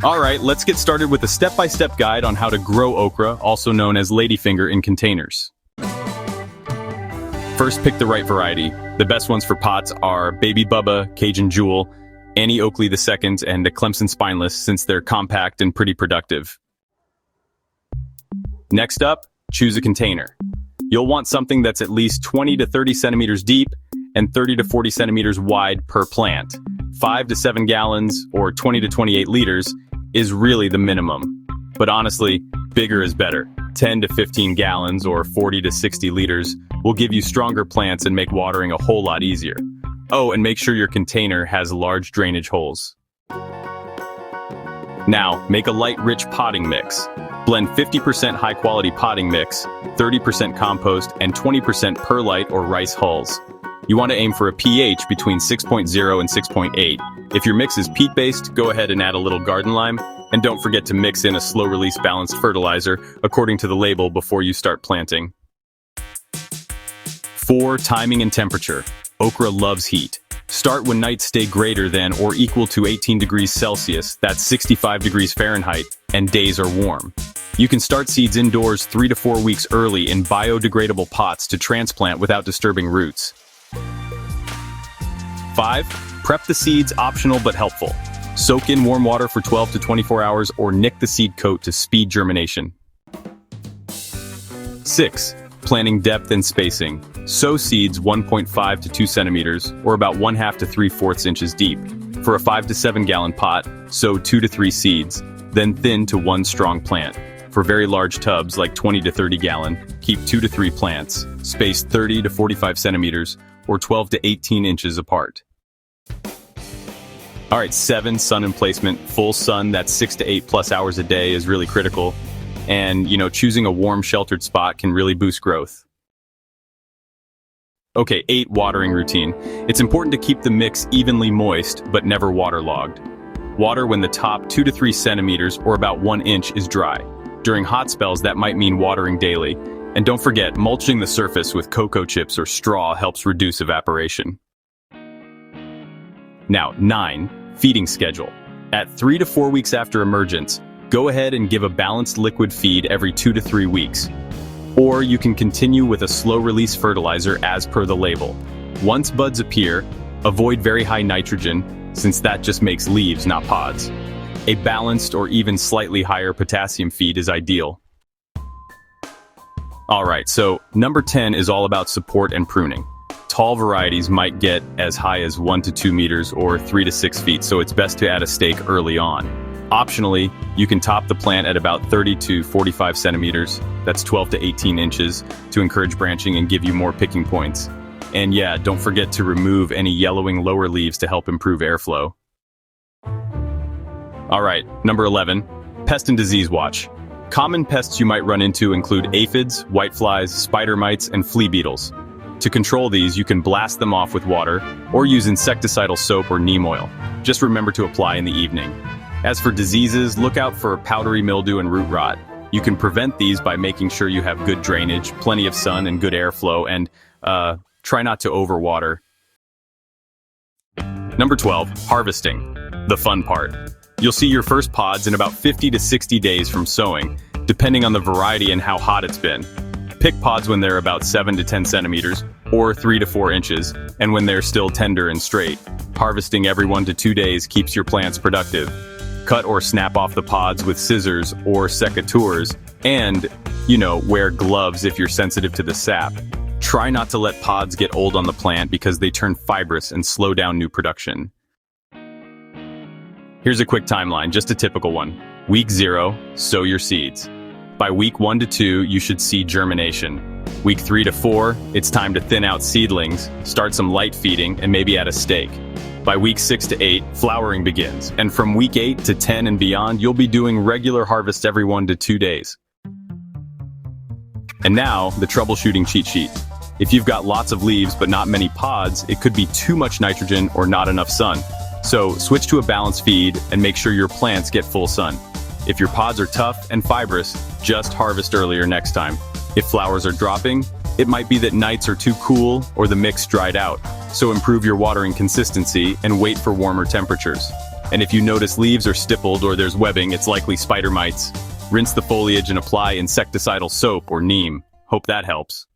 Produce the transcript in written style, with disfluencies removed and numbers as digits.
All right, let's get started with a step-by-step guide on how to grow okra, also known as ladyfinger, in containers. First, pick the right variety. The best ones for pots are Baby Bubba, Cajun Jewel, Annie Oakley II, and the Clemson Spineless, since they're compact and pretty productive. Next up, choose a container. You'll want something that's at least 20 to 30 centimeters deep and 30 to 40 centimeters wide per plant. 5 to 7 gallons or 20 to 28 liters is really the minimum. But honestly, bigger is better. 10 to 15 gallons or 40 to 60 liters will give you stronger plants and make watering a whole lot easier. Oh, and make sure your container has large drainage holes. Now, make a light, rich potting mix. Blend 50% high-quality potting mix, 30% compost, and 20% perlite or rice hulls. You want to aim for a pH between 6.0 and 6.8. If your mix is peat-based, go ahead and add a little garden lime, and don't forget to mix in a slow-release balanced fertilizer according to the label before you start planting. 4. Timing and temperature. Okra loves heat. Start when nights stay greater than or equal to 18 degrees Celsius, that's 65 degrees Fahrenheit, and days are warm. You can start seeds indoors 3 to 4 weeks early in biodegradable pots to transplant without disturbing roots. 5. Prep the seeds, optional but helpful. Soak in warm water for 12 to 24 hours or nick the seed coat to speed germination. 6. Planting depth and spacing. Sow seeds 1.5 to 2 centimeters or about 1/2 to 3/4 inches deep. For a 5 to 7 gallon pot, sow 2 to 3 seeds, then thin to one strong plant. For very large tubs like 20 to 30 gallon, keep 2 to 3 plants, spaced 30 to 45 centimeters or 12 to 18 inches apart. All right, 7, sun and placement. Full sun, that's 6 to 8 plus hours a day, is really critical. And, choosing a warm, sheltered spot can really boost growth. Okay, 8, watering routine. It's important to keep the mix evenly moist, but never waterlogged. Water when the top 2 to 3 centimeters or about 1 inch is dry. During hot spells, that might mean watering daily. And don't forget, mulching the surface with cocoa chips or straw helps reduce evaporation. Now, 9, feeding schedule. At 3 to 4 weeks after emergence, go ahead and give a balanced liquid feed every 2 to 3 weeks. Or you can continue with a slow-release fertilizer as per the label. Once buds appear, avoid very high nitrogen, since that just makes leaves, not pods. A balanced or even slightly higher potassium feed is ideal. Alright, so number 10 is all about support and pruning. Tall varieties might get as high as 1 to 2 meters or 3 to 6 feet, so it's best to add a stake early on. Optionally, you can top the plant at about 30 to 45 centimeters, that's 12 to 18 inches, to encourage branching and give you more picking points. And yeah, don't forget to remove any yellowing lower leaves to help improve airflow. Alright, number 11, pest and disease watch. Common pests you might run into include aphids, whiteflies, spider mites, and flea beetles. To control these, you can blast them off with water or use insecticidal soap or neem oil. Just remember to apply in the evening. As for diseases, look out for powdery mildew and root rot. You can prevent these by making sure you have good drainage, plenty of sun and good airflow, and try not to overwater. Number 12, harvesting. The fun part. You'll see your first pods in about 50 to 60 days from sowing, depending on the variety and how hot it's been. Pick pods when they're about 7 to 10 centimeters, or 3 to 4 inches, and when they're still tender and straight. Harvesting every 1 to 2 days keeps your plants productive. Cut or snap off the pods with scissors or secateurs, and, wear gloves if you're sensitive to the sap. Try not to let pods get old on the plant because they turn fibrous and slow down new production. Here's a quick timeline, just a typical one. Week 0, sow your seeds. By week 1 to 2, you should see germination. Week 3 to 4, it's time to thin out seedlings, start some light feeding, and maybe add a stake. By week 6 to 8, flowering begins, and from week 8 to 10 and beyond, you'll be doing regular harvests every 1 to 2 days. And now, the troubleshooting cheat sheet. If you've got lots of leaves but not many pods, it could be too much nitrogen or not enough sun. So switch to a balanced feed and make sure your plants get full sun. If your pods are tough and fibrous, just harvest earlier next time. If flowers are dropping, it might be that nights are too cool or the mix dried out. So improve your watering consistency and wait for warmer temperatures. And if you notice leaves are stippled or there's webbing, it's likely spider mites. Rinse the foliage and apply insecticidal soap or neem. Hope that helps.